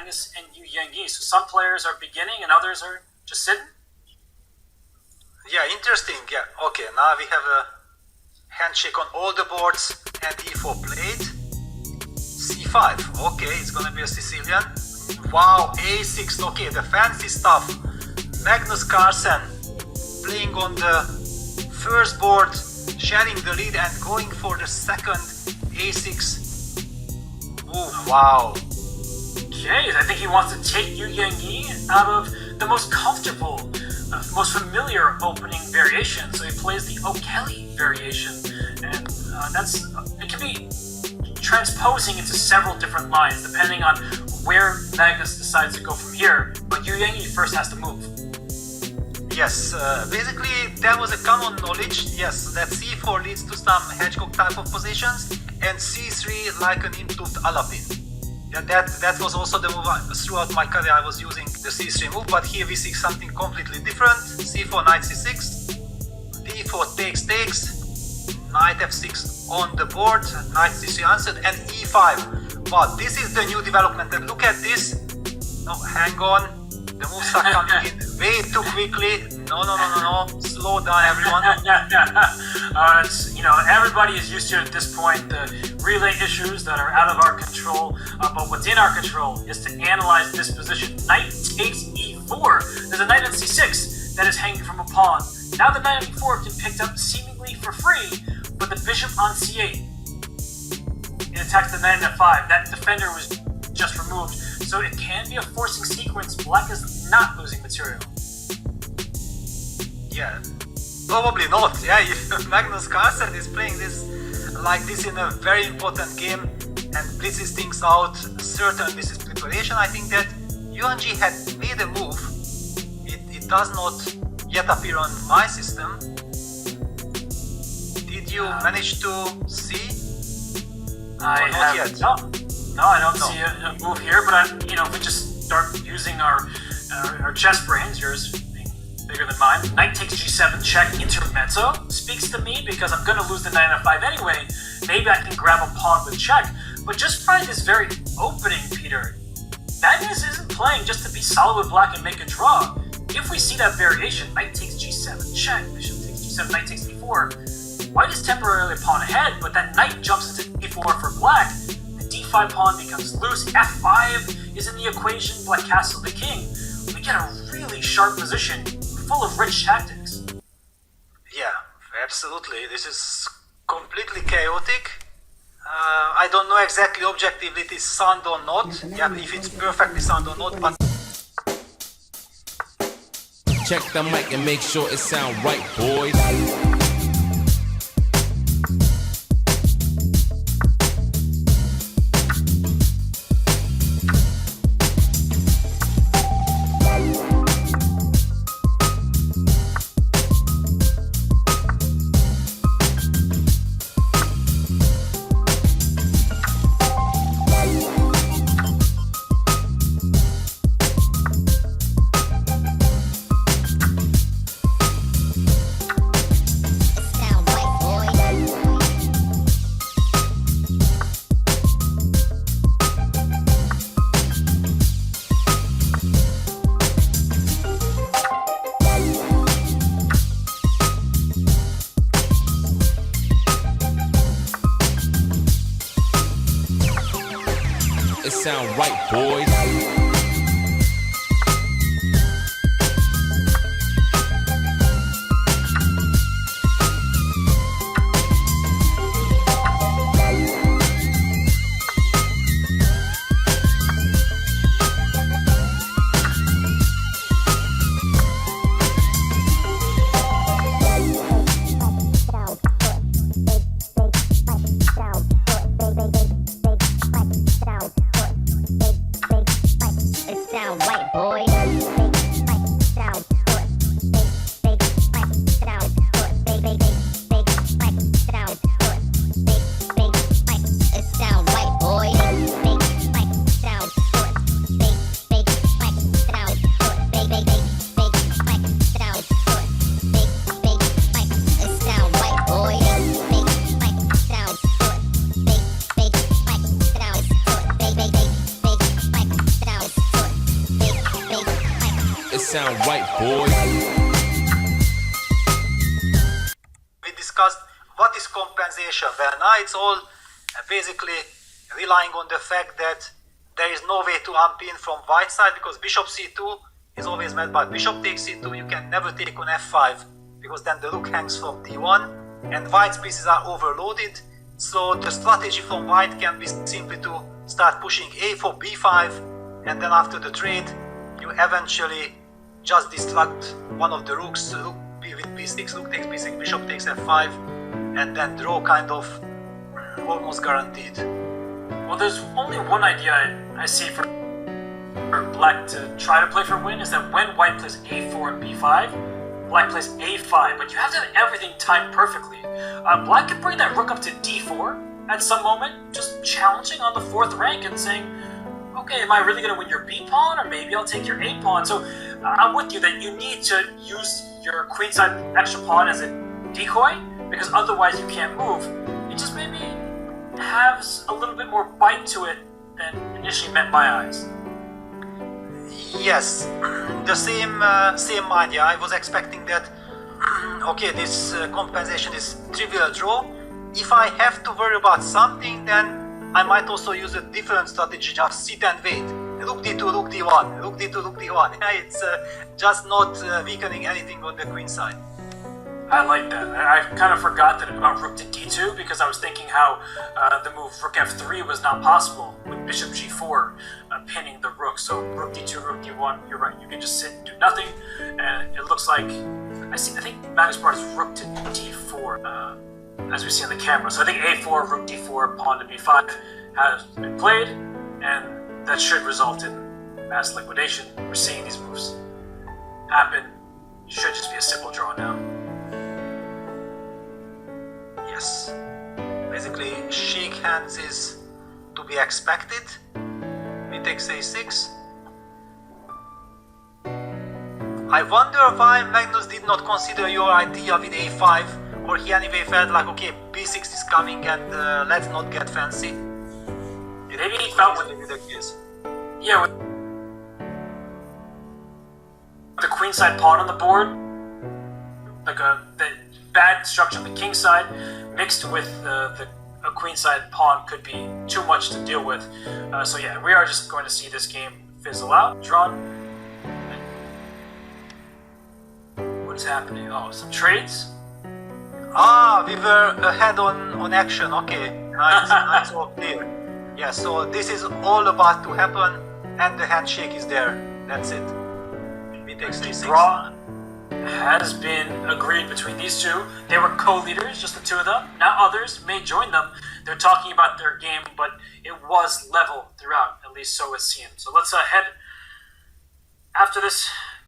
Magnus and Yangyi. So some players are beginning and others are just sitting. Yeah, interesting. Yeah, okay, now we have a handshake on all the boards and e4 played. c5, okay, it's gonna be a Sicilian. Wow, a6, okay, the fancy stuff. Magnus Carlsen playing on the first board, sharing the lead and going for the second a6. Ooh, wow. Okay, I think he wants to take Yangyi out of the most comfortable, most familiar opening variation. So he plays the O'Kelly variation, and it can be transposing into several different lines depending on where Magnus decides to go from here. But Yangyi first has to move. Yes, basically there was a common knowledge, yes, that c4 leads to some hedgehog type of positions, and c3 like an input alapin. Yeah, that was also the move throughout my career. I was using the c3 move, but here we see something completely different. c4, knight c6, d4 takes, knight f6 on the board, knight c3 answered, and e5. But this is the new development, and look at this. No, hang on. The moves are coming in way too quickly. No. Slow down, everyone. Everybody is used to it at this point, the relay issues that are out of our control. But what's in our control is to analyze this position. Knight takes e4. There's a knight on c6 that is hanging from a pawn. Now the knight on e4 can be picked up seemingly for free, but the bishop on c8. It attacks the knight on f5. That defender was just removed. So it can be a forcing sequence. Black is not losing material. Yeah, probably not. Yeah, if Magnus Carlsen is playing this like this in a very important game and blitzes things out, certainly this is preparation. I think that Yangyi had made a move. It does not yet appear on my system. Did you manage to see? I not have yet. No, I don't see a move here. But if we just start using our chess brains, yours being bigger than mine. Knight takes g7 check intermezzo speaks to me because I'm going to lose the knight on f5 anyway. Maybe I can grab a pawn with check. But just by this very opening, Peter, Magnus isn't playing just to be solid with black and make a draw. If we see that variation, knight takes g7 check, bishop takes g7, knight takes e4, white is temporarily a pawn ahead, but that knight jumps into e4 for black. D5 pawn becomes loose, f5 is in the equation, black castles the king. We get a really sharp position, full of rich tactics. Yeah, absolutely. This is completely chaotic. I don't know exactly objectively it is sound or not. Yeah, if it's perfectly sound or not, but... Check the mic and make sure it sound right, boys. It sound right, boys. sound right, boys. We discussed what is compensation. Well, now it's all basically relying on the fact that there is no way to unpin from white side because bishop c2 is always met by bishop takes c2. You can never take on f5 because then the rook hangs from d1 and white's pieces are overloaded. So the strategy from white can be simply to start pushing a for b5, and then after the trade you eventually just destruct one of the rooks, rook with b6, rook takes b6, bishop takes f5, and then draw kind of almost guaranteed. Well, there's only one idea I see for black to try to play for win is that when white plays a4 and b5, black plays a5, but you have to have everything timed perfectly. Black can bring that rook up to d4 at some moment, just challenging on the 4th rank and saying, okay, am I really going to win your b pawn, or maybe I'll take your a pawn? So I'm with you that you need to use your queenside extra pawn as a decoy, because otherwise you can't move. It just maybe has a little bit more bite to it than initially met my eyes. Yes, the same mind. Yeah, I was expecting that. Okay, this compensation is trivial draw. If I have to worry about something, then I might also use a different strategy. Just sit and wait. Rook d2, rook d1, rook d2, rook d1. Yeah, it's just not weakening anything on the queen side. I like that. I kind of forgot that about rook to d2 because I was thinking how the move rook f3 was not possible with bishop g4 pinning the rook. So rook d2, rook d1, you're right. You can just sit and do nothing, and it looks like I think Magnus brought his rook to d4 as we see on the camera. So I think a4, rook d4, pawn to b5 has been played, and that should result in mass liquidation. We're seeing these moves happen. Should just be a simple draw now. Yes. Basically, shake hands is to be expected. B takes a6. I wonder why Magnus did not consider your idea with a5, or he anyway felt like, okay, b6 is coming and let's not get fancy. Maybe he felt with the case. Yeah, with the queenside pawn on the board, like the bad structure on the king side mixed with a queenside pawn could be too much to deal with. So yeah, we are just going to see this game fizzle out. Drawn. What is happening? Oh, some trades? Ah, we were ahead on action. Okay, now it's all clear. Yeah, so this is all about to happen, and the handshake is there. That's it. B takes a6. Draw has been agreed between these two. They were co-leaders, just the two of them. Now others may join them. They're talking about their game, but it was level throughout, at least so it seemed. So let's head after this